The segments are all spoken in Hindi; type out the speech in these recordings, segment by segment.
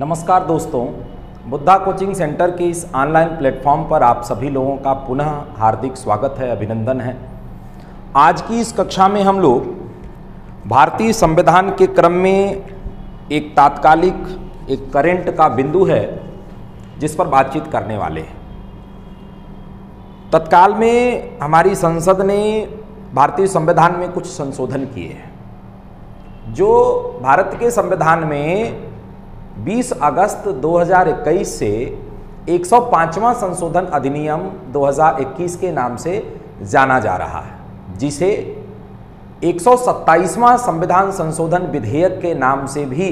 नमस्कार दोस्तों, बुद्धा कोचिंग सेंटर के इस ऑनलाइन प्लेटफॉर्म पर आप सभी लोगों का पुनः हार्दिक स्वागत है, अभिनंदन है। आज की इस कक्षा में हम लोग भारतीय संविधान के क्रम में एक तात्कालिक एक करंट का बिंदु है जिस पर बातचीत करने वाले हैं। तत्काल में हमारी संसद ने भारतीय संविधान में कुछ संशोधन किए हैं जो भारत के संविधान में 20 अगस्त 2021 से 105वां संशोधन अधिनियम 2021 के नाम से जाना जा रहा है, जिसे 127वां संविधान संशोधन विधेयक के नाम से भी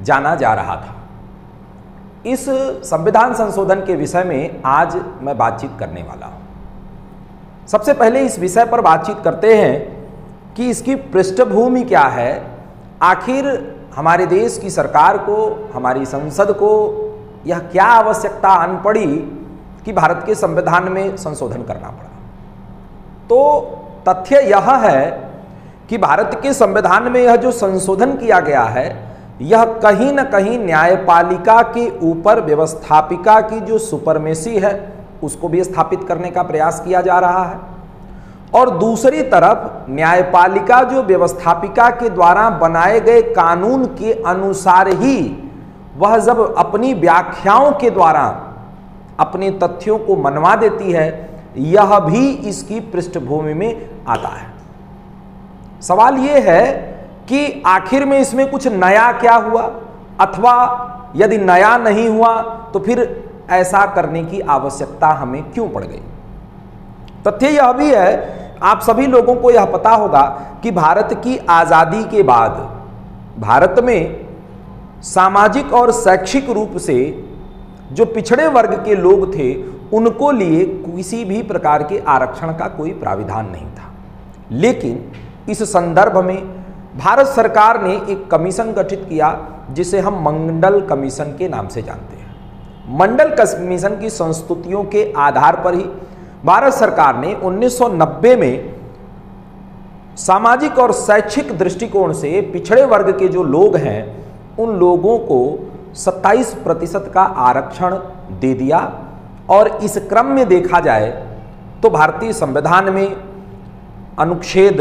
जाना जा रहा था। इस संविधान संशोधन के विषय में आज मैं बातचीत करने वाला हूं। सबसे पहले इस विषय पर बातचीत करते हैं कि इसकी पृष्ठभूमि क्या है। आखिर हमारे देश की सरकार को, हमारी संसद को यह क्या आवश्यकता आन पड़ी कि भारत के संविधान में संशोधन करना पड़ा। तो तथ्य यह है कि भारत के संविधान में यह जो संशोधन किया गया है, यह कहीं न कहीं न्यायपालिका के ऊपर व्यवस्थापिका की जो सुपरमेसी है उसको भी स्थापित करने का प्रयास किया जा रहा है, और दूसरी तरफ न्यायपालिका जो व्यवस्थापिका के द्वारा बनाए गए कानून के अनुसार ही वह जब अपनी व्याख्याओं के द्वारा अपने तथ्यों को मनवा देती है, यह भी इसकी पृष्ठभूमि में आता है। सवाल यह है कि आखिर में इसमें कुछ नया क्या हुआ, अथवा यदि नया नहीं हुआ तो फिर ऐसा करने की आवश्यकता हमें क्यों पड़ गई। तथ्य यह भी है, आप सभी लोगों को यह पता होगा कि भारत की आज़ादी के बाद भारत में सामाजिक और शैक्षिक रूप से जो पिछड़े वर्ग के लोग थे उनको लिए किसी भी प्रकार के आरक्षण का कोई प्राविधान नहीं था। लेकिन इस संदर्भ में भारत सरकार ने एक कमीशन गठित किया जिसे हम मंडल कमीशन के नाम से जानते हैं। मंडल कमीशन की संस्तुतियों के आधार पर ही भारत सरकार ने 1990 में सामाजिक और शैक्षिक दृष्टिकोण से पिछड़े वर्ग के जो लोग हैं उन लोगों को 27% का आरक्षण दे दिया। और इस क्रम में देखा जाए तो भारतीय संविधान में अनुच्छेद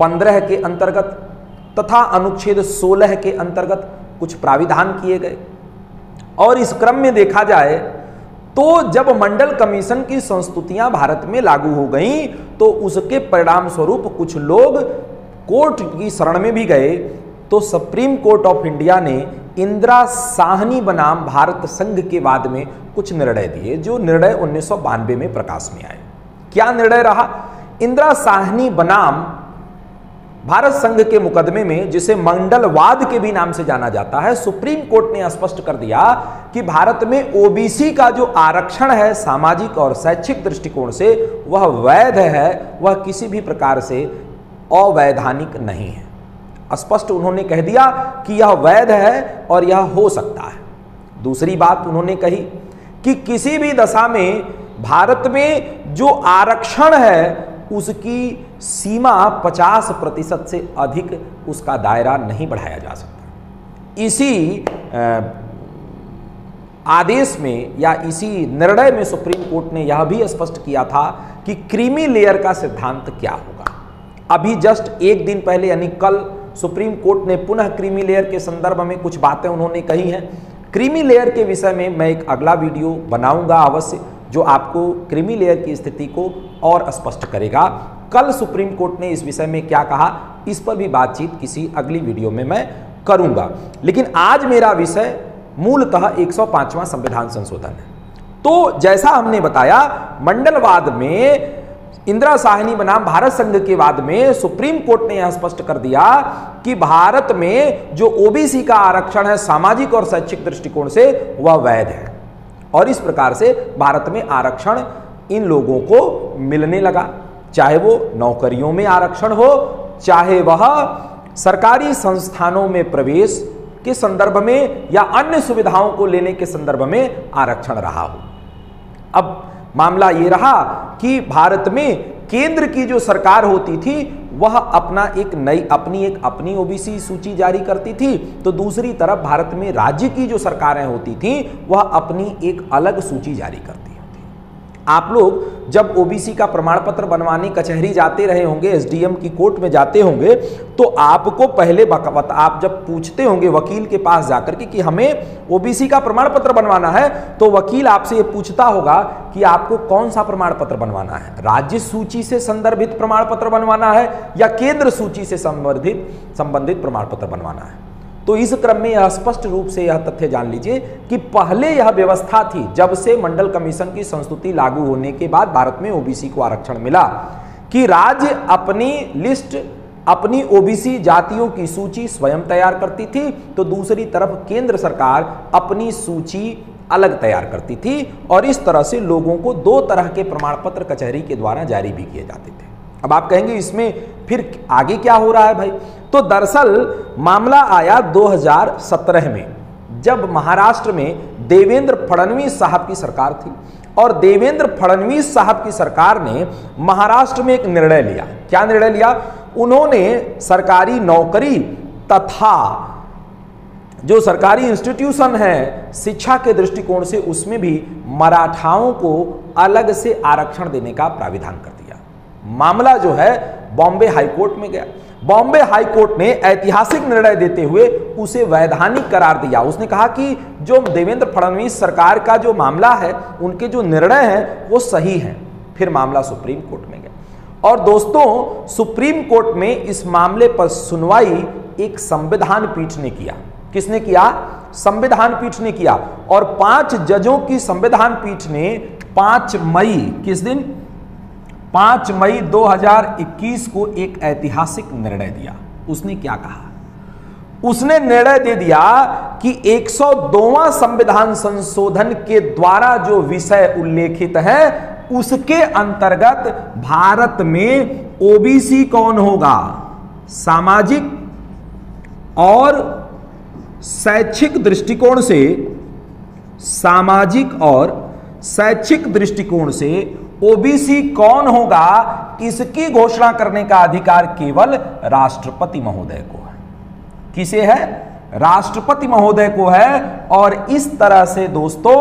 15 के अंतर्गत तथा अनुच्छेद 16 के अंतर्गत कुछ प्राविधान किए गए, और इस क्रम में देखा जाए तो जब मंडल कमीशन की संस्तुतियां भारत में लागू हो गईं तो उसके परिणाम स्वरूप कुछ लोग कोर्ट की शरण में भी गए। तो सुप्रीम कोर्ट ऑफ इंडिया ने इंदिरा साहनी बनाम भारत संघ के बाद में कुछ निर्णय दिए, जो निर्णय 1992 में प्रकाश में आए। क्या निर्णय रहा? इंदिरा साहनी बनाम भारत संघ के मुकदमे में, जिसे मंडलवाद के भी नाम से जाना जाता है, सुप्रीम कोर्ट ने स्पष्ट कर दिया कि भारत में ओबीसी का जो आरक्षण है सामाजिक और शैक्षिक दृष्टिकोण से वह वैध है, वह किसी भी प्रकार से अवैधानिक नहीं है। स्पष्ट उन्होंने कह दिया कि यह वैध है और यह हो सकता है। दूसरी बात उन्होंने कही कि किसी भी दशा में भारत में जो आरक्षण है उसकी सीमा 50% से अधिक उसका दायरा नहीं बढ़ाया जा सकता। इसी आदेश में या इसी निर्णय में सुप्रीम कोर्ट ने यह भी स्पष्ट किया था कि क्रीमी लेयर का सिद्धांत क्या होगा। अभी जस्ट एक दिन पहले यानी कल सुप्रीम कोर्ट ने पुनः क्रीमी लेयर के संदर्भ में कुछ बातें उन्होंने कही हैं। क्रीमी लेयर के विषय में मैं एक अगला वीडियो बनाऊंगा अवश्य, जो आपको क्रीमी लेयर की स्थिति को और स्पष्ट करेगा। कल सुप्रीम कोर्ट ने इस विषय में क्या कहा, इस पर भी बातचीत किसी अगली वीडियो में मैं करूंगा। लेकिन आज मेरा विषय मूलतः 105वां संविधान संशोधन है। तो जैसा हमने बताया, मंडलवाद में इंदिरा साहनी बनाम भारत संघ के बाद में सुप्रीम कोर्ट ने यह स्पष्ट कर दिया कि भारत में जो ओबीसी का आरक्षण है सामाजिक और शैक्षिक दृष्टिकोण से वह वैध है, और इस प्रकार से भारत में आरक्षण इन लोगों को मिलने लगा। चाहे वो नौकरियों में आरक्षण हो, चाहे वह सरकारी संस्थानों में प्रवेश के संदर्भ में या अन्य सुविधाओं को लेने के संदर्भ में आरक्षण रहा हो। अब मामला ये रहा कि भारत में केंद्र की जो सरकार होती थी वह अपनी ओबीसी सूची जारी करती थी, तो दूसरी तरफ भारत में राज्य की जो सरकारें होती थी वह अपनी एक अलग सूची जारी करती होती। आप लोग जब ओबीसी का प्रमाण पत्र बनवाने कचहरी जाते रहे होंगे, एसडीएम की कोर्ट में जाते होंगे, तो आपको पहले आप जब पूछते होंगे वकील के पास जाकर के कि हमें ओबीसी का प्रमाण पत्र बनवाना है, तो वकील आपसे ये पूछता होगा कि आपको कौन सा प्रमाण पत्र बनवाना है, राज्य सूची से संदर्भित प्रमाण पत्र बनवाना है या केंद्र सूची से संबंधित प्रमाण पत्र बनवाना है। तो इस क्रम में यह स्पष्ट रूप से यह तथ्य जान लीजिए कि पहले यह व्यवस्था थी, जब से मंडल कमीशन की संस्तुति लागू होने के बाद भारत में ओबीसी को आरक्षण मिला, कि राज्य अपनी लिस्ट, अपनी ओबीसी जातियों की सूची स्वयं तैयार करती थी, तो दूसरी तरफ केंद्र सरकार अपनी सूची अलग तैयार करती थी, और इस तरह से लोगों को दो तरह के प्रमाण पत्र कचहरी के द्वारा जारी भी किए जाते थे। अब आप कहेंगे इसमें फिर आगे क्या हो रहा है भाई? तो दरअसल मामला आया 2017 में, जब महाराष्ट्र में देवेंद्र फडणवीस साहब की सरकार थी, और देवेंद्र फडणवीस साहब की सरकार ने महाराष्ट्र में एक निर्णय लिया। क्या निर्णय लिया? उन्होंने सरकारी नौकरी तथा जो सरकारी इंस्टीट्यूशन है शिक्षा के दृष्टिकोण से, उसमें भी मराठाओं को अलग से आरक्षण देने का प्राविधान कर दिया। मामला जो है बॉम्बे हाईकोर्ट में गया। बॉम्बे हाईकोर्ट ने ऐतिहासिक निर्णय देते हुए उसे वैधानिक करार दिया। उसने कहा कि जो देवेंद्र फडणवीस सरकार का जो मामला है, उनके जो निर्णय हैं वो सही हैं। फिर मामला सुप्रीम कोर्ट में गया, और दोस्तों सुप्रीम कोर्ट में इस मामले पर सुनवाई एक संविधान पीठ ने किया। किसने किया? संविधान पीठ ने किया। और 5 जजों की संविधान पीठ ने 5 मई, किस दिन? 5 मई 2021 को एक ऐतिहासिक निर्णय दिया। उसने क्या कहा? उसने निर्णय दे दिया कि 102वां संविधान संशोधन के द्वारा जो विषय उल्लेखित है, उसके अंतर्गत भारत में ओबीसी कौन होगा? सामाजिक और शैक्षिक दृष्टिकोण से, सामाजिक और शैक्षिक दृष्टिकोण से ओबीसी कौन होगा, इसकी घोषणा करने का अधिकार केवल राष्ट्रपति महोदय को है। किसे है? राष्ट्रपति महोदय को है। और इस तरह से दोस्तों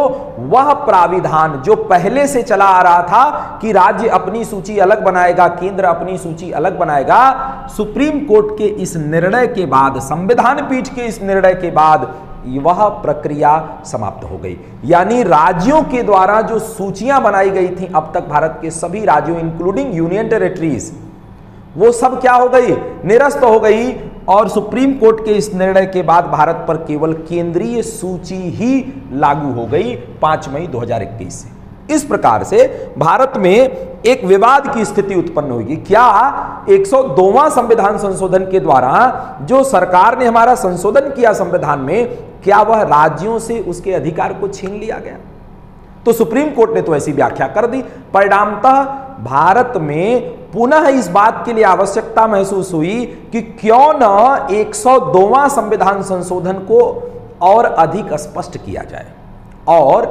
वह प्राविधान जो पहले से चला आ रहा था कि राज्य अपनी सूची अलग बनाएगा, केंद्र अपनी सूची अलग बनाएगा, सुप्रीम कोर्ट के इस निर्णय के बाद, संविधान पीठ के इस निर्णय के बाद वह प्रक्रिया समाप्त हो गई। यानी राज्यों के द्वारा जो सूचियां बनाई गई थी अब तक भारत के सभी राज्यों इंक्लूडिंग यूनियन टेरिटरीज, वो सब क्या हो गई? निरस्त हो गई। और सुप्रीम कोर्ट के इस निर्णय के बाद भारत पर केवल केंद्रीय सूची ही लागू हो गई 5 मई 2021 से। इस प्रकार से भारत में एक विवाद की स्थिति उत्पन्न होगी। क्या 102वां संविधान संशोधन के द्वारा जो सरकार ने हमारा संशोधन किया संविधान में, क्या वह राज्यों से उसके अधिकार को छीन लिया गया? तो सुप्रीम कोर्ट ने तो ऐसी व्याख्या कर दी। परिणामतः भारत में पुनः इस बात के लिए आवश्यकता महसूस हुई कि क्यों न 102वां संविधान संशोधन को और अधिक स्पष्ट किया जाए, और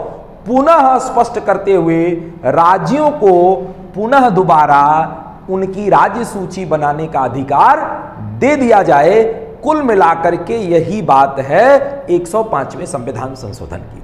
पुनः स्पष्ट करते हुए राज्यों को पुनः दोबारा उनकी राज्य सूची बनाने का अधिकार दे दिया जाए। कुल मिलाकर के यही बात है 105वें संविधान संशोधन की।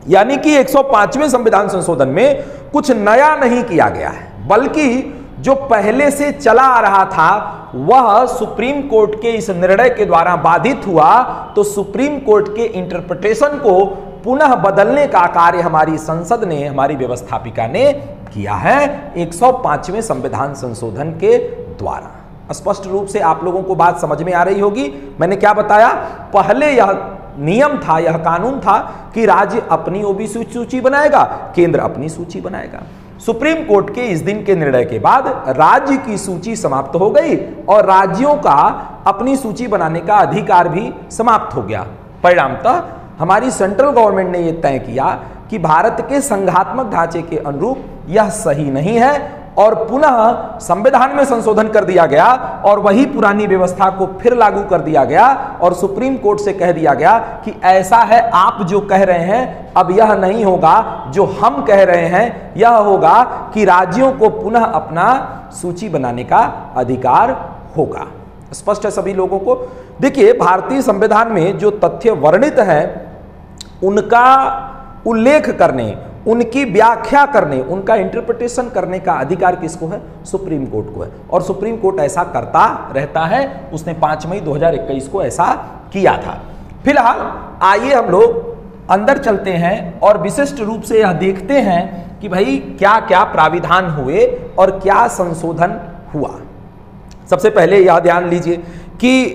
यानी कि 105वें संविधान संशोधन में कुछ नया नहीं किया गया है, बल्कि जो पहले से चला आ रहा था वह सुप्रीम कोर्ट के इस निर्णय के द्वारा बाधित हुआ। तो सुप्रीम कोर्ट के इंटरप्रिटेशन को पुनः बदलने का कार्य हमारी संसद ने, हमारी व्यवस्थापिका ने किया है 105वें संविधान संशोधन के द्वारा। स्पष्ट रूप से आप लोगों को बात समझ में आ रही होगी। मैंने क्या बताया? पहले यह नियम था, यह कानून था कि राज्य अपनी ओबीसी सूची बनाएगा, केंद्र अपनी सूची बनाएगा। सुप्रीम कोर्ट के इस दिन के निर्णय के बाद राज्य की सूची समाप्त हो गई और राज्यों का अपनी सूची बनाने का अधिकार भी समाप्त हो गया। परिणामतः हमारी सेंट्रल गवर्नमेंट ने यह तय किया कि भारत के संघात्मक ढांचे के अनुरूप यह सही नहीं है और पुनः संविधान में संशोधन कर दिया गया और वही पुरानी व्यवस्था को फिर लागू कर दिया गया और सुप्रीम कोर्ट से कह दिया गया कि ऐसा है, आप जो कह रहे हैं अब यह नहीं होगा, जो हम कह रहे हैं यह होगा कि राज्यों को पुनः अपना सूची बनाने का अधिकार होगा। स्पष्ट है सभी लोगों को। देखिए, भारतीय संविधान में जो तथ्य वर्णित है उनका उल्लेख करने, उनकी व्याख्या करने, उनका इंटरप्रिटेशन करने का अधिकार किसको है? सुप्रीम कोर्ट को है। और सुप्रीम कोर्ट ऐसा करता रहता है, उसने 5 मई 2021 को ऐसा किया था। फिलहाल आइए हम लोग अंदर चलते हैं और विशिष्ट रूप से यह देखते हैं कि भाई क्या क्या प्राविधान हुए और क्या संशोधन हुआ। सबसे पहले यह ध्यान लीजिए कि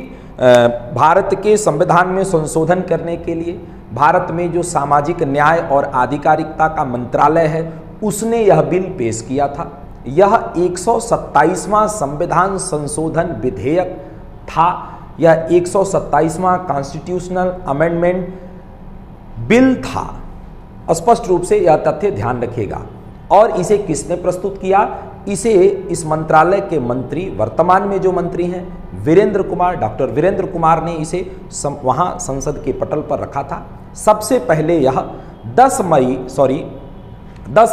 भारत के संविधान में संशोधन करने के लिए भारत में जो सामाजिक न्याय और आधिकारिकता का मंत्रालय है उसने यह बिल पेश किया था। यह 127वां संविधान संशोधन विधेयक था। यह 127वां कॉन्स्टिट्यूशनल अमेंडमेंट बिल था। स्पष्ट रूप से यह तथ्य ध्यान रखिएगा। और इसे किसने प्रस्तुत किया? इसे इस मंत्रालय के मंत्री, वर्तमान में जो मंत्री हैं वीरेंद्र कुमार, डॉक्टर वीरेंद्र कुमार ने इसे वहां संसद के पटल पर रखा था। सबसे पहले यह 10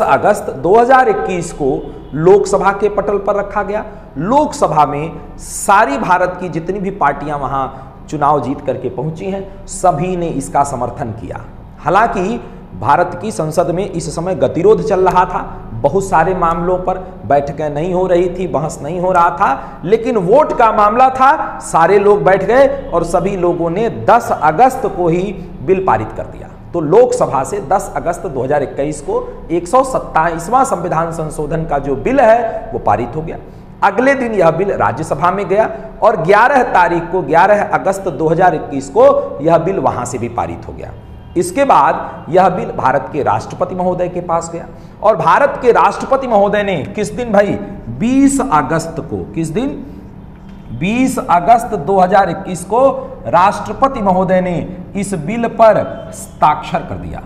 अगस्त 2021 को लोकसभा के पटल पर रखा गया। लोकसभा में सारी भारत की जितनी भी पार्टियां वहां चुनाव जीत करके पहुंची हैं सभी ने इसका समर्थन किया। हालांकि भारत की संसद में इस समय गतिरोध चल रहा था, बहुत सारे मामलों पर बैठकें नहीं हो रही थी, बहस नहीं हो रहा था, लेकिन वोट का मामला था, सारे लोग बैठ गए और सभी लोगों ने 10 अगस्त को ही बिल पारित कर दिया। तो लोकसभा से 10 अगस्त 2021 को 127वां संविधान संशोधन का जो बिल है वो पारित हो गया। अगले दिन यह बिल राज्यसभा में गया और 11 अगस्त 2021 को यह बिल वहां से भी पारित हो गया। इसके बाद यह बिल भारत के राष्ट्रपति महोदय के पास गया और भारत के राष्ट्रपति महोदय ने किस दिन भाई? 20 अगस्त को। किस दिन? 20 अगस्त 2021 को राष्ट्रपति महोदय ने इस बिल पर हस्ताक्षर कर दिया।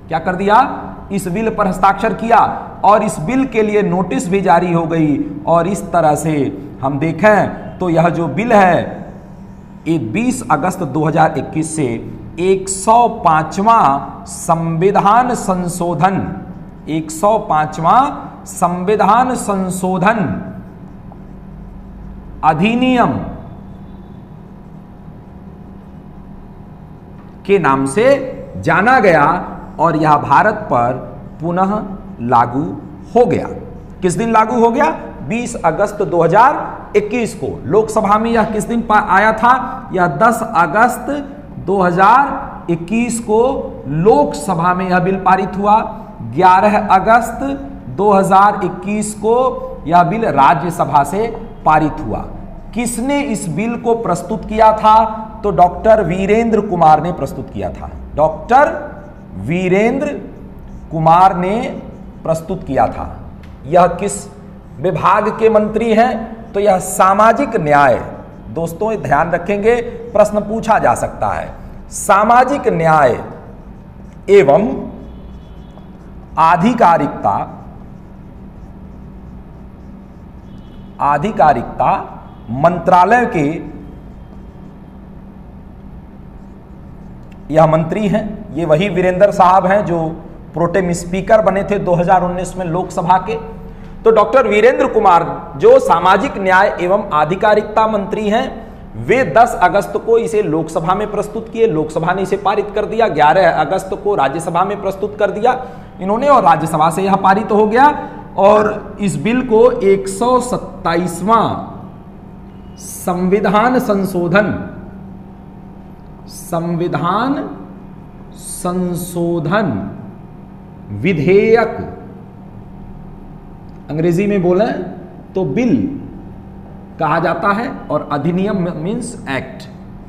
क्या कर दिया? इस बिल पर हस्ताक्षर किया और इस बिल के लिए नोटिस भी जारी हो गई। और इस तरह से हम देखें तो यह जो बिल है ये 20 अगस्त 2021 से 105वां संविधान संशोधन, 105वां संविधान संशोधन अधिनियम के नाम से जाना गया और यह भारत पर पुनः लागू हो गया। किस दिन लागू हो गया? 20 अगस्त 2021 को। लोकसभा में यह किस दिन आया था? यह 10 अगस्त 2021 को लोकसभा में यह बिल पारित हुआ। 11 अगस्त 2021 को यह बिल राज्यसभा से पारित हुआ। किसने इस बिल को प्रस्तुत किया था? तो डॉक्टर वीरेंद्र कुमार ने प्रस्तुत किया था। डॉक्टर वीरेंद्र कुमार ने प्रस्तुत किया था। यह किस विभाग के मंत्री हैं? तो यह सामाजिक न्याय, दोस्तों ध्यान रखेंगे प्रश्न पूछा जा सकता है, सामाजिक न्याय एवं आधिकारिकता मंत्रालय के यह मंत्री हैं। ये वही वीरेंद्र साहब हैं जो प्रोटेम स्पीकर बने थे 2019 में लोकसभा के। तो डॉक्टर वीरेंद्र कुमार जो सामाजिक न्याय एवं आधिकारिकता मंत्री हैं, वे 10 अगस्त को इसे लोकसभा में प्रस्तुत किए। लोकसभा ने इसे पारित कर दिया। 11 अगस्त को राज्यसभा में प्रस्तुत कर दिया इन्होंने और राज्यसभा से यह पारित हो गया। और इस बिल को 127वां संविधान संशोधन विधेयक, अंग्रेजी में बोले तो बिल कहा जाता है और अधिनियम मीन्स एक्ट।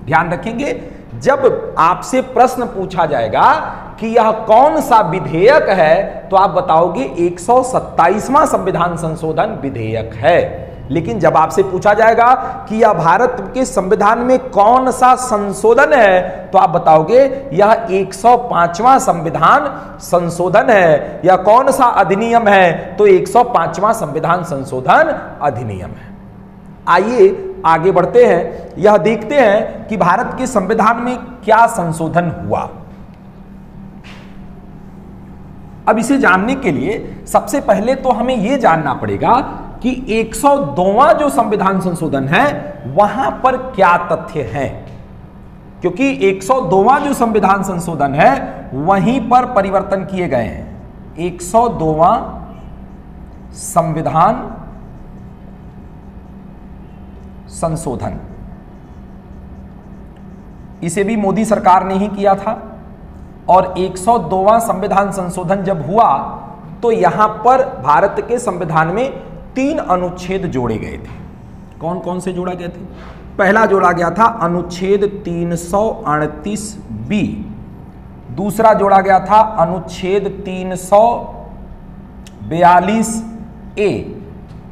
ध्यान रखेंगे जब आपसे प्रश्न पूछा जाएगा कि यह कौन सा विधेयक है तो आप बताओगे 127वां संविधान संशोधन विधेयक है। लेकिन जब आपसे पूछा जाएगा कि यह भारत के संविधान में कौन सा संशोधन है, तो आप बताओगे यह 105वां संविधान संशोधन है। या कौन सा अधिनियम है, तो 105वां संविधान संशोधन अधिनियम है। आइए आगे बढ़ते हैं, यह देखते हैं कि भारत के संविधान में क्या संशोधन हुआ। अब इसे जानने के लिए सबसे पहले तो हमें यह जानना पड़ेगा कि 102वां जो संविधान संशोधन है वहां पर क्या तथ्य हैं, क्योंकि 102वां जो संविधान संशोधन है वहीं पर परिवर्तन किए गए हैं। 102वां संविधान संशोधन, इसे भी मोदी सरकार ने ही किया था। और 102वां संविधान संशोधन जब हुआ तो यहां पर भारत के संविधान में 3 अनुच्छेद जोड़े गए थे। कौन कौन से जोड़ा गए थे? पहला जोड़ा गया था अनुच्छेद 338B, दूसरा जोड़ा गया था अनुच्छेद 342A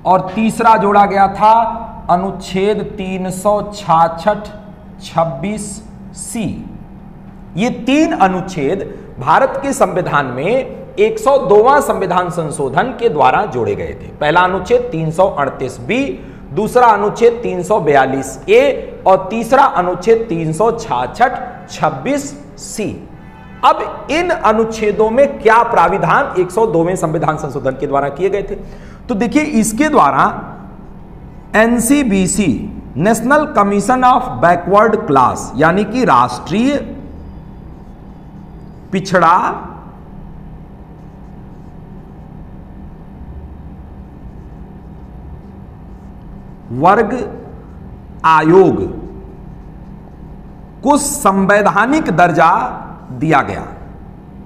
और तीसरा जोड़ा गया था अनुच्छेद 366-26C। ये 3 अनुच्छेद भारत के संविधान में 102वां संविधान संशोधन के द्वारा जोड़े गए थे। पहला अनुच्छेद 338B, दूसरा अनुच्छेद 342A और तीसरा अनुच्छेद 366-26C। अब इन अनुच्छेदों में क्या प्राविधान 102वें संविधान संशोधन के द्वारा किए गए थे? तो देखिए, इसके द्वारा NCBC, national commission of backward class, यानी कि राष्ट्रीय पिछड़ा वर्ग आयोग को संवैधानिक दर्जा दिया गया।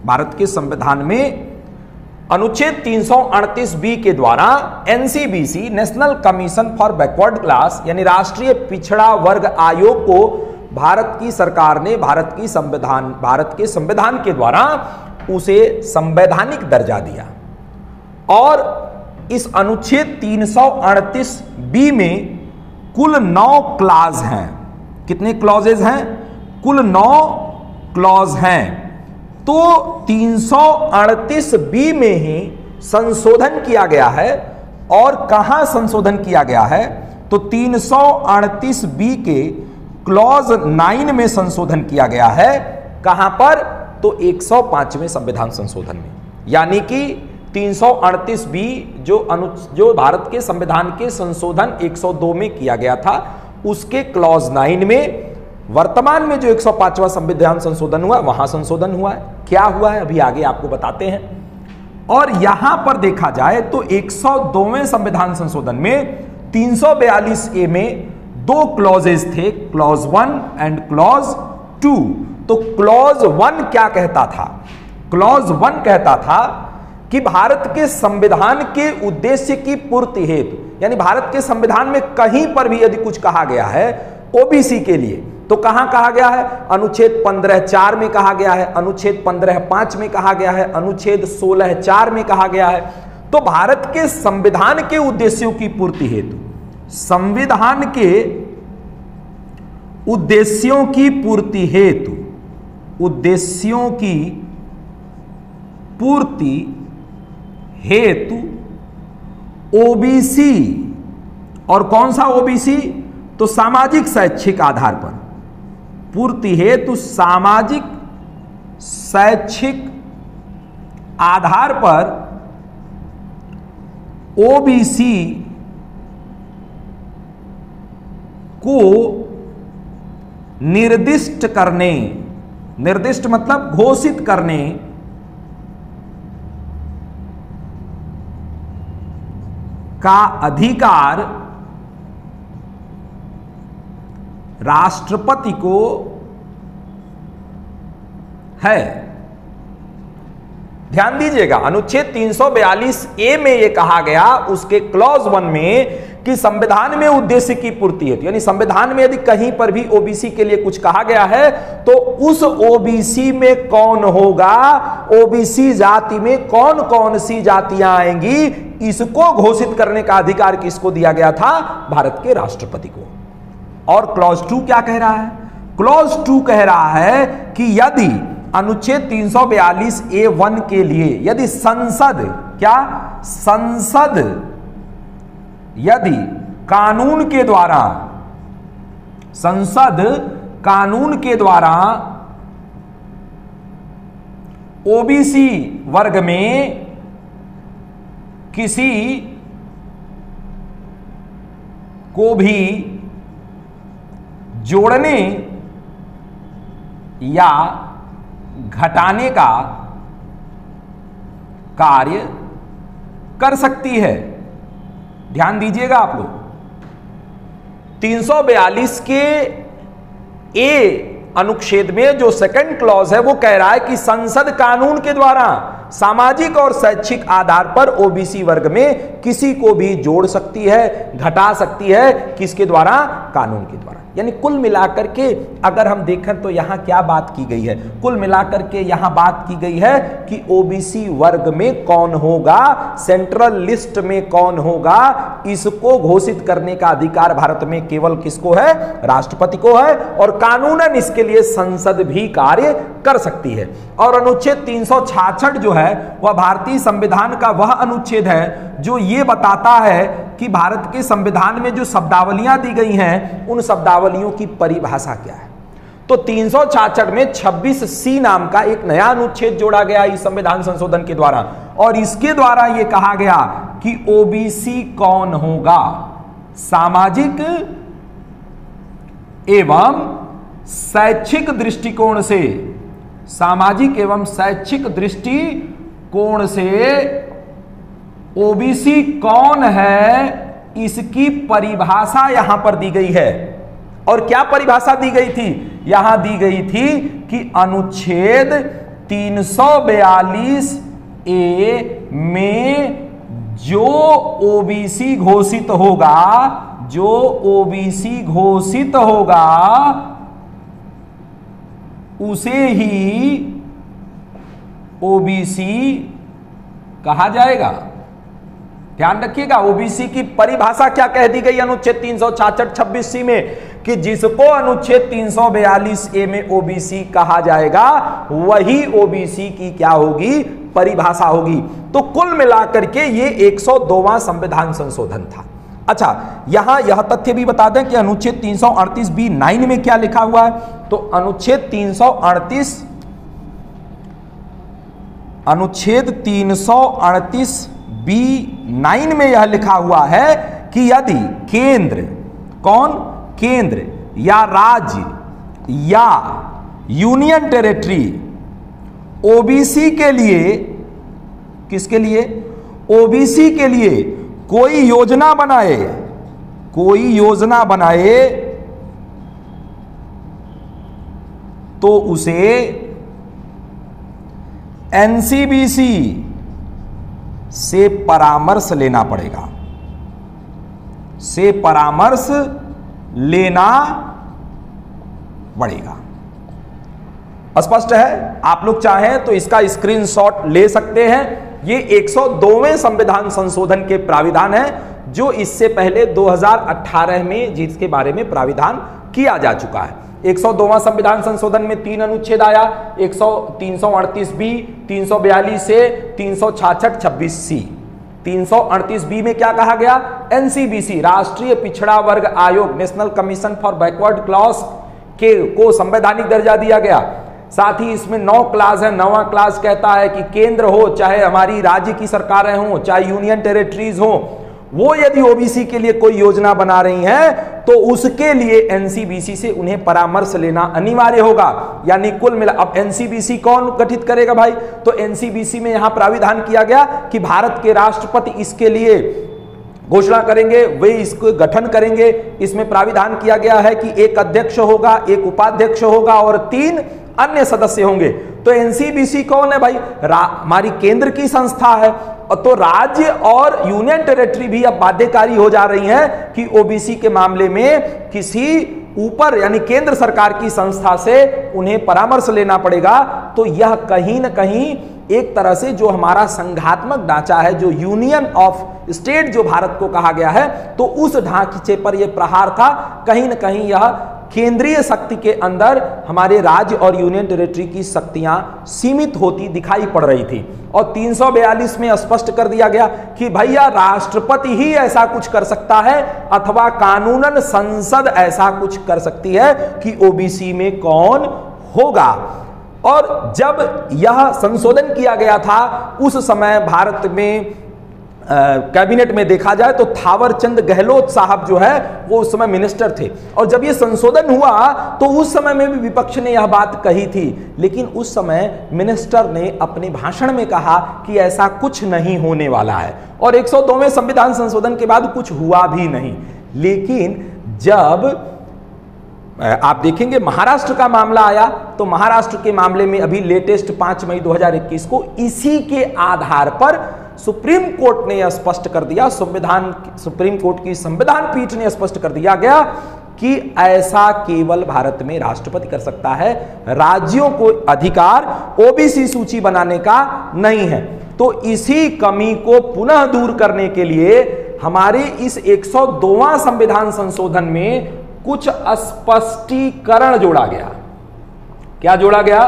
भारत के संविधान में अनुच्छेद 338B के द्वारा NCBC, national commission for backward class, यानी राष्ट्रीय पिछड़ा वर्ग आयोग को भारत की सरकार ने भारत के संविधान के द्वारा उसे संवैधानिक दर्जा दिया। और इस अनुच्छेद 338B में कुल 9 क्लॉज हैं। कितने क्लॉजेज हैं? कुल 9 क्लॉज हैं। तो 338B में ही संशोधन किया गया है। और कहां संशोधन किया गया है? तो 338B के क्लॉज 9 में संशोधन किया गया है। कहां पर? तो 105वें संविधान संशोधन में। यानी कि 338B जो भारत के संविधान के संशोधन 102 में किया गया था, उसके क्लॉज 9 में वर्तमान में जो 105वां संविधान संशोधन हुआ वहां संशोधन हुआ है। क्या हुआ है अभी आगे आपको बताते हैं। और यहां पर देखा जाए तो 102वें संविधान संशोधन में 342A में 2 क्लॉजेस थे, क्लॉज 1 एंड क्लॉज 2। तो क्लॉज 1 क्या कहता था? क्लॉज 1 कहता था कि भारत के संविधान के उद्देश्य की पूर्ति हेतु, यानी भारत के संविधान में कहीं पर भी यदि कुछ कहा गया है ओबीसी के लिए, तो कहां कहा गया है? अनुच्छेद 15(4) में कहा गया है, अनुच्छेद 15(5) में कहा गया है, अनुच्छेद 16(4) में कहा गया है। तो भारत के संविधान के उद्देश्यों की पूर्ति हेतु, संविधान के उद्देश्यों की पूर्ति हेतु, उद्देश्यों की पूर्ति हेतु ओबीसी, और कौन सा ओबीसी? तो सामाजिक शैक्षिक आधार पर, पूर्ति हेतु सामाजिक शैक्षिक आधार पर ओबीसी को निर्दिष्ट करने, निर्दिष्ट मतलब घोषित करने का अधिकार राष्ट्रपति को है। ध्यान दीजिएगा, अनुच्छेद 342A में यह कहा गया, उसके क्लॉज 1 में, कि संविधान में उद्देश्य की पूर्ति हेतु, यानी संविधान में यदि कहीं पर भी ओबीसी के लिए कुछ कहा गया है तो उस ओबीसी में कौन होगा, ओबीसी जाति में कौन कौन सी जातियां आएंगी, इसको घोषित करने का अधिकार किसको दिया गया था? भारत के राष्ट्रपति को। और क्लॉज 2 क्या कह रहा है? क्लॉज 2 कह रहा है कि यदि अनुच्छेद 342A1 के लिए यदि संसद यदि संसद कानून के द्वारा ओबीसी वर्ग में किसी को भी जोड़ने या घटाने का कार्य कर सकती है। ध्यान दीजिएगा आप लोग, 342 के ए अनुच्छेद में जो सेकंड क्लॉज है वो कह रहा है कि संसद कानून के द्वारा सामाजिक और शैक्षिक आधार पर ओबीसी वर्ग में किसी को भी जोड़ सकती है, घटा सकती है। किसके द्वारा? कानून के द्वारा। यानी कुल मिलाकर के अगर हम देखें तो यहां क्या बात की गई है? कुल मिलाकर के यहां बात की गई है कि ओबीसी वर्ग में कौन होगा, सेंट्रल लिस्ट में कौन होगा, इसको घोषित करने का अधिकार भारत में केवल किसको है? राष्ट्रपति को है। और कानूनन इसके लिए संसद भी कार्य कर सकती है। और अनुच्छेद 366 जो है वह भारतीय संविधान का वह अनुच्छेद है जो ये बताता है कि भारत के संविधान में जो शब्दावलियां दी गई हैं उन शब्दावलियों की परिभाषा क्या है। तो 366 में 26C नाम का एक नया अनुच्छेद जोड़ा गया इस संविधान संशोधन के द्वारा, और इसके द्वारा यह कहा गया कि ओबीसी कौन होगा? सामाजिक एवं शैक्षिक दृष्टिकोण से, सामाजिक एवं शैक्षिक दृष्टिकोण से ओबीसी कौन है, इसकी परिभाषा यहां पर दी गई है। और क्या परिभाषा दी गई थी? यहां दी गई थी कि अनुच्छेद 342A में जो ओबीसी घोषित होगा, जो ओबीसी घोषित होगा उसे ही ओबीसी कहा जाएगा। ध्यान रखिएगा, ओबीसी की परिभाषा क्या कह दी गई अनुच्छेद 366 26C में कि जिसको अनुच्छेद 342A में ओबीसी कहा जाएगा वही ओबीसी की क्या होगी? परिभाषा होगी। तो कुल मिलाकर के ये 102वां संविधान संशोधन था। अच्छा, यहां यह तथ्य भी बता दें कि अनुच्छेद 338B9 में क्या लिखा हुआ है। तो अनुच्छेद 338B9 में यह लिखा हुआ है कि यदि केंद्र, केंद्र या राज्य या यूनियन टेरिटरी ओबीसी के लिए, किसके लिए? ओबीसी के लिए कोई योजना बनाए तो उसे एनसीबीसी से परामर्श लेना पड़ेगा, स्पष्ट है? आप लोग चाहें तो इसका स्क्रीनशॉट ले सकते हैं। ये 102वें संविधान संशोधन के प्राविधान है जो इससे पहले 2018 में जिसके बारे में प्राविधान किया जा चुका है। 102वां संविधान संशोधन में 3 अनुच्छेद आया, 338B, 342 से 366 26C। 338B में क्या कहा गया? एनसीबीसी, राष्ट्रीय पिछड़ा वर्ग आयोग, national commission for backward class को संवैधानिक दर्जा दिया गया। साथ ही इसमें 9 क्लास है। 9वां क्लास कहता है कि केंद्र हो, चाहे हमारी राज्य की सरकारें हो, चाहे यूनियन टेरिटरीज हो, वो यदि ओबीसी के लिए कोई योजना बना रही हैं तो उसके लिए एनसीबीसी से उन्हें परामर्श लेना अनिवार्य होगा। यानी कुल मिला, अब एनसीबीसी कौन गठित करेगा भाई? तो एनसीबीसी में यहां प्राविधान किया गया कि भारत के राष्ट्रपति इसके लिए घोषणा करेंगे, वे इसको गठन करेंगे। इसमें प्राविधान किया गया है कि एक अध्यक्ष होगा, एक उपाध्यक्ष होगा और 3 अन्य सदस्य होंगे। तो एनसीबीसी कौन है भाई? हमारी केंद्र की संस्था है। तो राज्य और यूनियन टेरिटरी भी अब बाध्यकारी हो जा रही हैं कि ओबीसी के मामले में किसी ऊपर यानी केंद्र सरकार की संस्था से उन्हें परामर्श लेना पड़ेगा। तो यह कहीं न कहीं एक तरह से जो हमारा संघात्मक ढांचा है, जो यूनियन ऑफ स्टेट जो भारत को कहा गया है, तो उस ढांचे पर यह प्रहार था। कहीं ना कहीं यह केंद्रीय शक्ति के अंदर हमारे राज्य और यूनियन टेरिटरी की शक्तियां सीमित होती दिखाई पड़ रही थी। और 342 में स्पष्ट कर दिया गया कि भैया राष्ट्रपति ही ऐसा कुछ कर सकता है अथवा कानूनन संसद ऐसा कुछ कर सकती है कि ओबीसी में कौन होगा। और जब यह संशोधन किया गया था उस समय भारत में कैबिनेट में देखा जाए तो थावर चंद गहलोत साहब जो है वो उस समय मिनिस्टर थे। और जब ये संशोधन हुआ तो उस समय में भी विपक्ष ने यह बात कही थी, लेकिन उस समय मिनिस्टर ने अपने भाषण में कहा कि ऐसा कुछ नहीं होने वाला है। और 102वें संविधान संशोधन के बाद कुछ हुआ भी नहीं। लेकिन जब आप देखेंगे महाराष्ट्र का मामला आया तो महाराष्ट्र के मामले में अभी लेटेस्ट 5 मई 2021 को इसी के आधार पर सुप्रीम कोर्ट ने यह स्पष्ट कर दिया, सुप्रीम कोर्ट की संविधान पीठ ने स्पष्ट कर दिया गया कि ऐसा केवल भारत में राष्ट्रपति कर सकता है, राज्यों को अधिकार ओबीसी सूची बनाने का नहीं है। तो इसी कमी को पुनः दूर करने के लिए हमारे इस 102वां संविधान संशोधन में कुछ स्पष्टीकरण जोड़ा गया। क्या जोड़ा गया?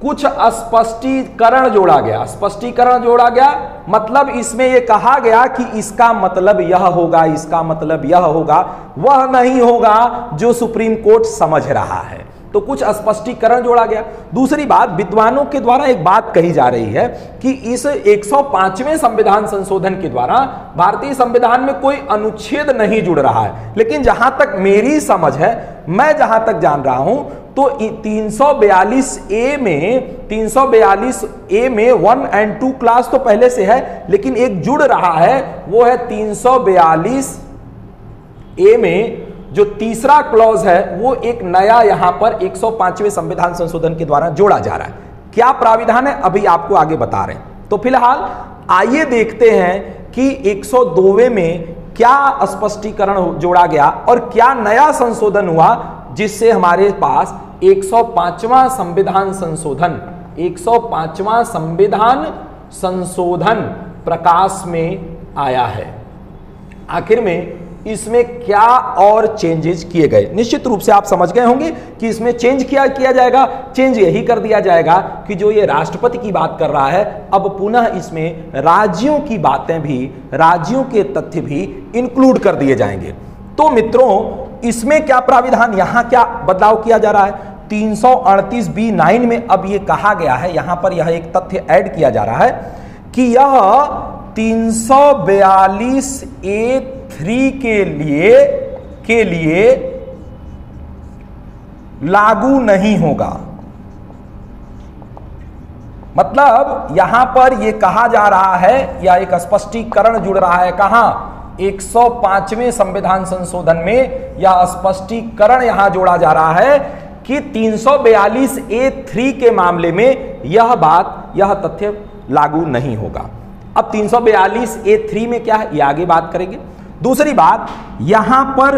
कुछ स्पष्टीकरण जोड़ा गया। स्पष्टीकरण जोड़ा गया मतलब इसमें यह कहा गया कि इसका मतलब यह होगा, इसका मतलब यह होगा, वह नहीं होगा जो सुप्रीम कोर्ट समझ रहा है। तो कुछ स्पष्टीकरण जोड़ा गया। दूसरी बात, विद्वानों के द्वारा एक बात कही जा रही है कि इस 105वें संविधान संशोधन के द्वारा भारतीय संविधान में कोई अनुच्छेद नहीं जुड़ रहा है। लेकिन जहां तक मेरी समझ है, मैं जहां तक जान रहा हूं, तो 342A में 1 और 2 क्लास तो पहले से है, लेकिन एक जुड़ रहा है, वो है 342A में जो तीसरा क्लॉज है वो एक नया यहां पर 105वें संविधान संशोधन के द्वारा जोड़ा जा रहा है। क्या प्राविधान है अभी आपको आगे बता रहे हैं। तो फिलहाल आइए देखते हैं कि 102वें में क्या स्पष्टीकरण जोड़ा गया और क्या नया संशोधन हुआ जिससे हमारे पास 105वां संविधान संशोधन 105वां संविधान संशोधन प्रकाश में आया है। आखिर में इसमें क्या और चेंजेस किए गए। निश्चित रूप से आप समझ गए होंगे कि इसमें चेंज क्या किया जाएगा। चेंज यही कर दिया जाएगा कि जो ये राष्ट्रपति की बात कर रहा है, अब पुनः इसमें राज्यों की बातें भी, राज्यों के तथ्य भी इंक्लूड कर दिए जाएंगे। तो मित्रों, इसमें क्या प्राविधान, यहां क्या बदलाव किया जा रहा है। 338B(9) में अब यह कहा गया है, यहां पर यह एक तथ्य ऐड किया जा रहा है कि यह 342A(3) के लिए लागू नहीं होगा। मतलब यहां पर यह कहा जा रहा है, या एक स्पष्टीकरण जुड़ रहा है, कहां 105वें संविधान संशोधन में यह स्पष्टीकरण यहां जोड़ा जा रहा है कि 342A(3) के मामले में यह बात, यह तथ्य लागू नहीं होगा। अब 342A(3) में क्या है, ये आगे बात करेंगे। दूसरी बात, यहां पर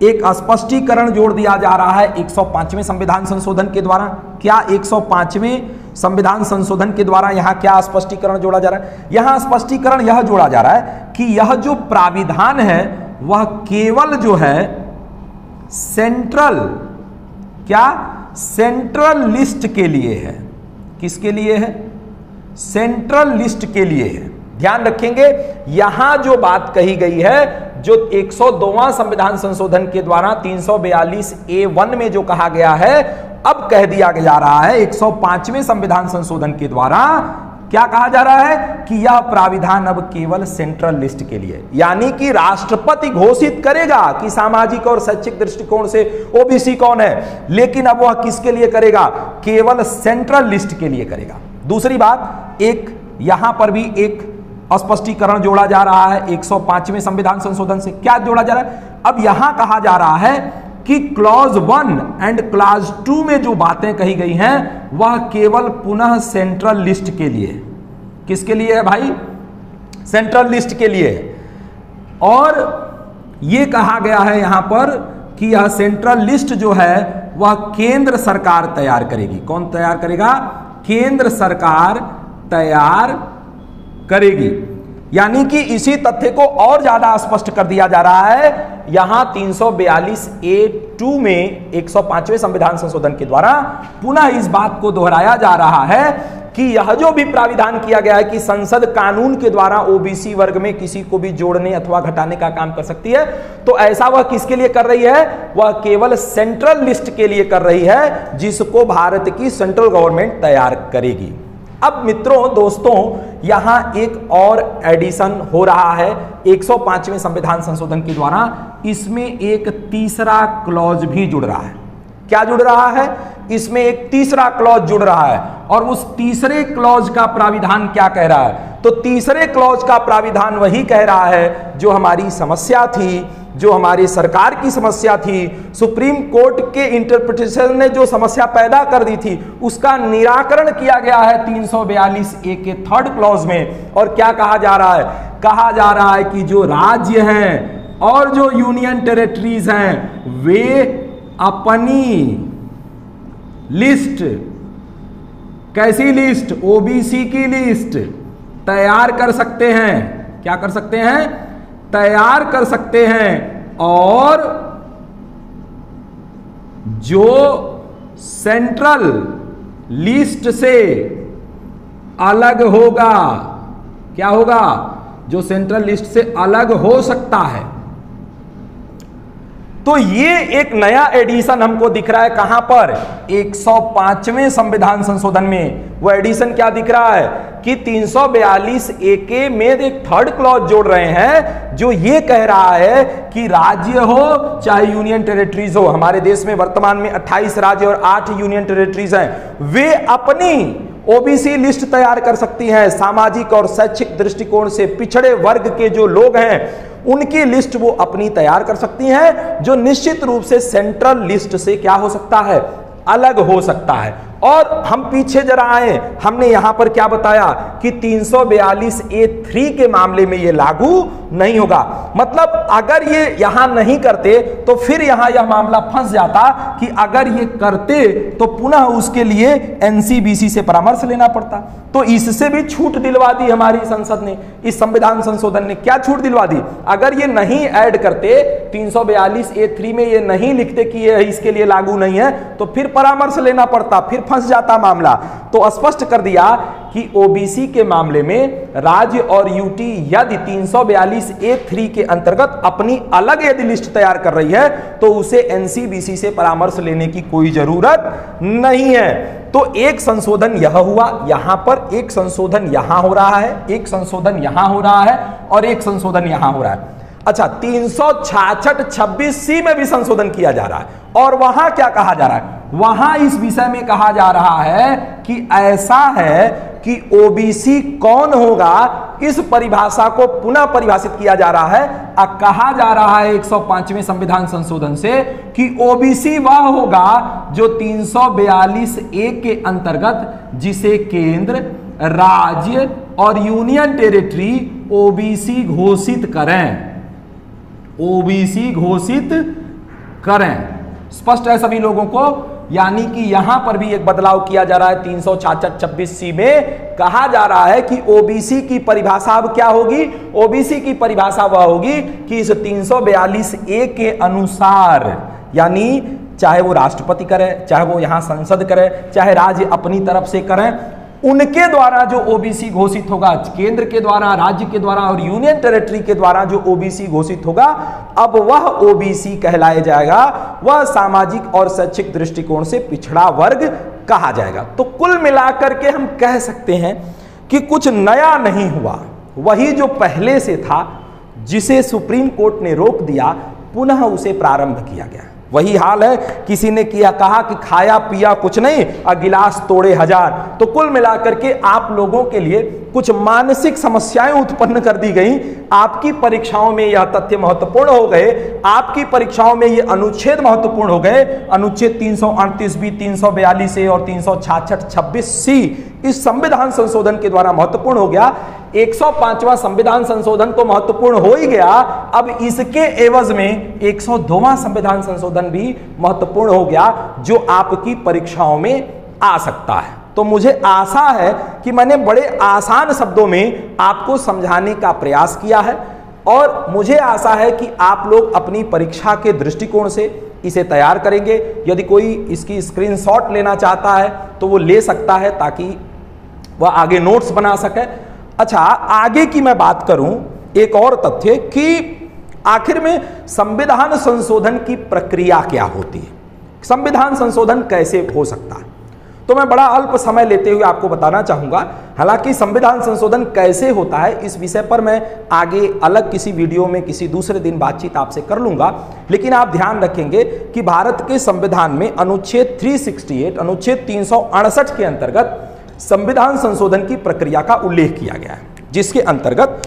एक स्पष्टीकरण जोड़ दिया जा रहा है 105वें संविधान संशोधन के द्वारा। क्या 105वें संविधान संशोधन के द्वारा यहां क्या स्पष्टीकरण जोड़ा जा रहा है। यहां स्पष्टीकरण यह जोड़ा जा रहा है कि यह जो प्राविधान है वह केवल जो है सेंट्रल, क्या सेंट्रल लिस्ट के लिए है। किसके लिए है? सेंट्रल लिस्ट के लिए है। ध्यान रखेंगे, यहां जो बात कही गई है, जो 102वां संविधान संशोधन के द्वारा 342A(1) में जो कहा गया है, अब कह दिया जा रहा है 105वें संविधान संशोधन के द्वारा क्या कहा जा रहा है कि यह प्राविधान अब केवल सेंट्रल लिस्ट के लिए, यानी कि राष्ट्रपति घोषित करेगा कि सामाजिक और शैक्षिक दृष्टिकोण से ओबीसी कौन है, लेकिन अब वह किसके लिए करेगा? केवल सेंट्रल लिस्ट के लिए करेगा। दूसरी बात, एक यहां पर भी एक स्पष्टीकरण जोड़ा जा रहा है 105वें संविधान संशोधन से। क्या जोड़ा जा रहा है? अब यहां कहा जा रहा है कि क्लॉज 1 एंड क्लॉज 2 में जो बातें कही गई हैं वह केवल पुनः सेंट्रल लिस्ट के लिए। किसके लिए है भाई? सेंट्रल लिस्ट के लिए। और यह कहा गया है यहां पर कि यह सेंट्रल लिस्ट जो है वह केंद्र सरकार तैयार करेगी। कौन तैयार करेगा? केंद्र सरकार तैयार करेगी। यानी कि इसी तथ्य को और ज्यादा स्पष्ट कर दिया जा रहा है यहां 342A(2) में 105वें संविधान संशोधन के द्वारा पुनः इस बात को दोहराया जा रहा है कि यह जो भी प्राविधान किया गया है कि संसद कानून के द्वारा ओबीसी वर्ग में किसी को भी जोड़ने अथवा घटाने का काम कर सकती है, तो ऐसा वह किसके लिए कर रही है? वह केवल सेंट्रल लिस्ट के लिए कर रही है, जिसको भारत की सेंट्रल गवर्नमेंट तैयार करेगी। अब मित्रों, दोस्तों, यहां एक और एडिशन हो रहा है 105वें संविधान संशोधन के द्वारा। इसमें एक तीसरा क्लॉज भी जुड़ रहा है। क्या जुड़ रहा है? इसमें एक तीसरा क्लॉज जुड़ रहा है, और उस तीसरे क्लॉज का प्राविधान क्या कह रहा है? तो तीसरे क्लॉज का प्राविधान वही कह रहा है जो हमारी समस्या थी, जो हमारी सरकार की समस्या थी, सुप्रीम कोर्ट के इंटरप्रिटेशन ने जो समस्या पैदा कर दी थी, उसका निराकरण किया गया है 342A के थर्ड क्लॉज में। और क्या कहा जा रहा है? कहा जा रहा है कि जो राज्य हैं और जो यूनियन टेरिटरीज हैं वे अपनी लिस्ट, कैसी लिस्ट? ओबीसी की लिस्ट तैयार कर सकते हैं। क्या कर सकते हैं? तैयार कर सकते हैं, और जो सेंट्रल लिस्ट से अलग होगा, क्या होगा? जो सेंट्रल लिस्ट से अलग हो सकता है। तो ये एक नया एडिशन हमको दिख रहा है। कहां पर? 105वें संविधान संशोधन में। वो एडिशन क्या दिख रहा है कि 342A के में एक थर्ड क्लॉज जोड़ रहे हैं जो ये कह रहा है कि राज्य हो चाहे यूनियन टेरिटरीज हो, हमारे देश में वर्तमान में 28 राज्य और 8 यूनियन टेरिटरीज हैं, वे अपनी ओबीसी लिस्ट तैयार कर सकती हैं। सामाजिक और शैक्षिक दृष्टिकोण से पिछड़े वर्ग के जो लोग हैं उनकी लिस्ट वो अपनी तैयार कर सकती हैं, जो निश्चित रूप से सेंट्रल लिस्ट से क्या हो सकता है? अलग हो सकता है। और हम पीछे जरा आए, हमने यहां पर क्या बताया कि 342A(3) के मामले में यह लागू नहीं होगा। मतलब अगर ये यहां नहीं करते तो फिर यहां यह मामला फंस जाता कि अगर ये करते तो पुनः उसके लिए एनसीबीसी से परामर्श लेना पड़ता। तो इससे भी छूट दिलवा दी हमारी संसद ने, इस संविधान संशोधन ने। क्या छूट दिलवा दी? अगर ये नहीं ऐड करते, 342A(3) में ये नहीं लिखते कि ये इसके लिए लागू नहीं है, तो फिर परामर्श लेना पड़ता, फिर फंस जाता मामला। तो स्पष्ट कर दिया कि ओबीसी के मामले में राज्य और यूटी यदि 342A(3) के अंतर्गत अपनी अलग यदि लिस्ट तैयार कर रही है तो उसे एनसीबीसी से परामर्श लेने की कोई जरूरत नहीं है। तो एक संशोधन यह हुआ, यहां पर एक संशोधन यहां हो रहा है, एक संशोधन यहां हो रहा है, और एक संशोधन यहां हो रहा है। अच्छा, 366(26)C में भी संशोधन किया जा रहा है, और वहां क्या कहा जा रहा है? वहां इस विषय में कहा जा रहा है कि ऐसा है कि ओबीसी कौन होगा, इस परिभाषा को पुनः परिभाषित किया जा रहा है। कहा जा रहा है 105वें संविधान संशोधन से कि ओबीसी वह होगा जो 342A के अंतर्गत जिसे केंद्र, राज्य और यूनियन टेरिटरी ओबीसी घोषित करें, ओबीसी घोषित करें। स्पष्ट है सभी लोगों को? यानी कि यहां पर भी एक बदलाव किया जा रहा है। 366(26)C में कहा जा रहा है कि ओबीसी की परिभाषा अब क्या होगी? ओबीसी की परिभाषा वह होगी कि इस 342A के अनुसार, यानी चाहे वो राष्ट्रपति करे, चाहे वो यहां संसद करे, चाहे राज्य अपनी तरफ से करें, उनके द्वारा जो ओबीसी घोषित होगा, केंद्र के द्वारा, राज्य के द्वारा और यूनियन टेरिटरी के द्वारा जो ओबीसी घोषित होगा, अब वह ओबीसी कहलाया जाएगा, वह सामाजिक और शैक्षिक दृष्टिकोण से पिछड़ा वर्ग कहा जाएगा। तो कुल मिलाकर के हम कह सकते हैं कि कुछ नया नहीं हुआ, वही जो पहले से था, जिसे सुप्रीम कोर्ट ने रोक दिया, पुनः उसे प्रारंभ किया गया। वही हाल है, किसी ने किया कहा कि खाया पिया कुछ नहीं और गिलास तोड़े हजार। तो कुल मिलाकर के आप लोगों के लिए कुछ मानसिक समस्याएं उत्पन्न कर दी गई। आपकी परीक्षाओं में यह तथ्य महत्वपूर्ण हो गए, आपकी परीक्षाओं में यह अनुच्छेद महत्वपूर्ण हो गए। अनुच्छेद 338B, 342A और 366(26)C इस संविधान संशोधन के द्वारा महत्वपूर्ण हो गया। 105वां संविधान संशोधन तो महत्वपूर्ण हो ही गया, अब इसके एवज में 102वां संविधान संशोधन भी महत्वपूर्ण हो गया, जो आपकी परीक्षाओं में आ सकता है। तो मुझे आशा है कि मैंने बड़े आसान शब्दों में आपको समझाने का प्रयास किया है और मुझे आशा है कि आप लोग अपनी परीक्षा के दृष्टिकोण से इसे तैयार करेंगे। यदि कोई इसकी स्क्रीनशॉट लेना चाहता है तो वो ले सकता है ताकि वह आगे नोट्स बना सके। अच्छा, आगे की मैं बात करूं, एक और तथ्य कि आखिर में संविधान संशोधन की प्रक्रिया क्या होती है, संविधान संशोधन कैसे हो सकता है, तो मैं बड़ा अल्प समय लेते हुए आपको बताना चाहूंगा। हालांकि संविधान संशोधन कैसे होता है इस विषय पर मैं आगे अलग किसी वीडियो में किसी दूसरे दिन बातचीत आपसे कर लूंगा, लेकिन आप ध्यान रखेंगे कि भारत के संविधान में अनुच्छेद 368 अनुच्छेद 368 के अंतर्गत संविधान संशोधन की प्रक्रिया का उल्लेख किया गया है, जिसके अंतर्गत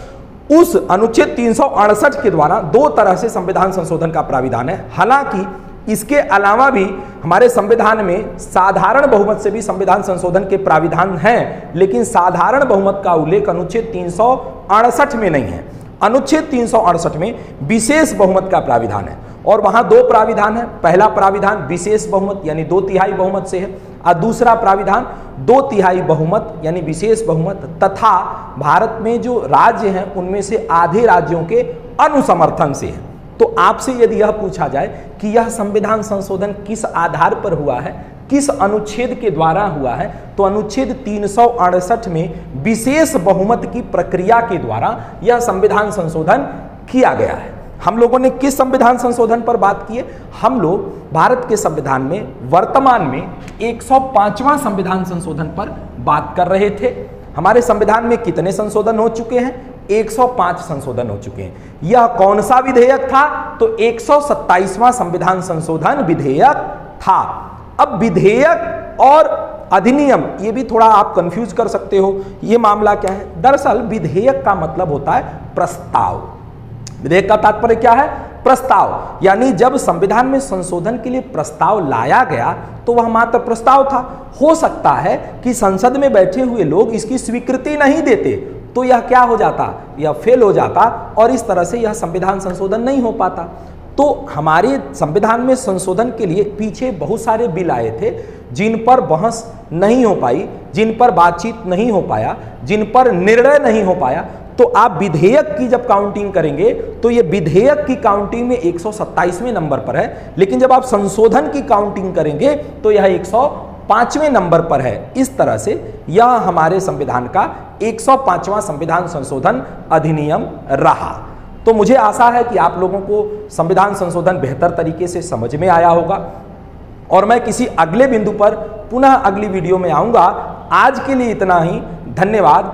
उस अनुच्छेद 368 के द्वारा दो तरह से संविधान संशोधन का प्राविधान है। हालांकि इसके अलावा भी हमारे संविधान में साधारण बहुमत से भी संविधान संशोधन के प्राविधान हैं, लेकिन साधारण बहुमत का उल्लेख अनुच्छेद 368 में नहीं है। अनुच्छेद 368 में विशेष बहुमत का प्राविधान है और वहां दो प्राविधान है। पहला प्राविधान विशेष बहुमत यानी 2/3 बहुमत से है और दूसरा प्राविधान 2/3 बहुमत यानी विशेष बहुमत तथा भारत में जो राज्य हैं उनमें से आधे राज्यों के अनुसमर्थन से है। तो आपसे यदि यह पूछा जाए कि यह संविधान संशोधन किस आधार पर हुआ है, किस अनुच्छेद के द्वारा हुआ है, तो अनुच्छेद 368 में विशेष बहुमत की प्रक्रिया के द्वारा यह संविधान संशोधन किया गया है। हम लोगों ने किस संविधान संशोधन पर बात की है? हम लोग भारत के संविधान में वर्तमान में 105वां संविधान संशोधन पर बात कर रहे थे। हमारे संविधान में कितने संशोधन हो चुके हैं? 105 संशोधन हो चुके हैं। यह कौन सा विधेयक था? तो 127वां संविधान संशोधन विधेयक था। अब विधेयक और अधिनियम ये भी थोड़ा आप कंफ्यूज कर सकते हो, ये मामला क्या है? दरअसल विधेयक का मतलब होता है प्रस्ताव। विधेयक का तात्पर्य क्या है? प्रस्ताव। यानी जब संविधान में संशोधन के लिए प्रस्ताव लाया गया तो वह मात्र प्रस्ताव था। हो सकता है कि संसद में बैठे हुए लोग इसकी स्वीकृति नहीं देते तो यह क्या हो जाता? यह फेल हो जाता और इस तरह से यह संविधान संशोधन नहीं हो पाता। तो हमारे संविधान में संशोधन के लिए पीछे बहुत सारे बिल आए थे जिन पर बहस नहीं हो पाई, जिन पर बातचीत नहीं हो पाया, जिन पर निर्णय नहीं हो पाया। तो आप विधेयक की जब काउंटिंग करेंगे तो ये विधेयक की काउंटिंग में 127वें नंबर पर है, लेकिन जब आप संशोधन की काउंटिंग करेंगे तो यह 105वें नंबर पर है। इस तरह से यह हमारे संविधान का 105वां संविधान संशोधन अधिनियम रहा। तो मुझे आशा है कि आप लोगों को संविधान संशोधन बेहतर तरीके से समझ में आया होगा और मैं किसी अगले बिंदु पर पुनः अगली वीडियो में आऊंगा। आज के लिए इतना ही। धन्यवाद।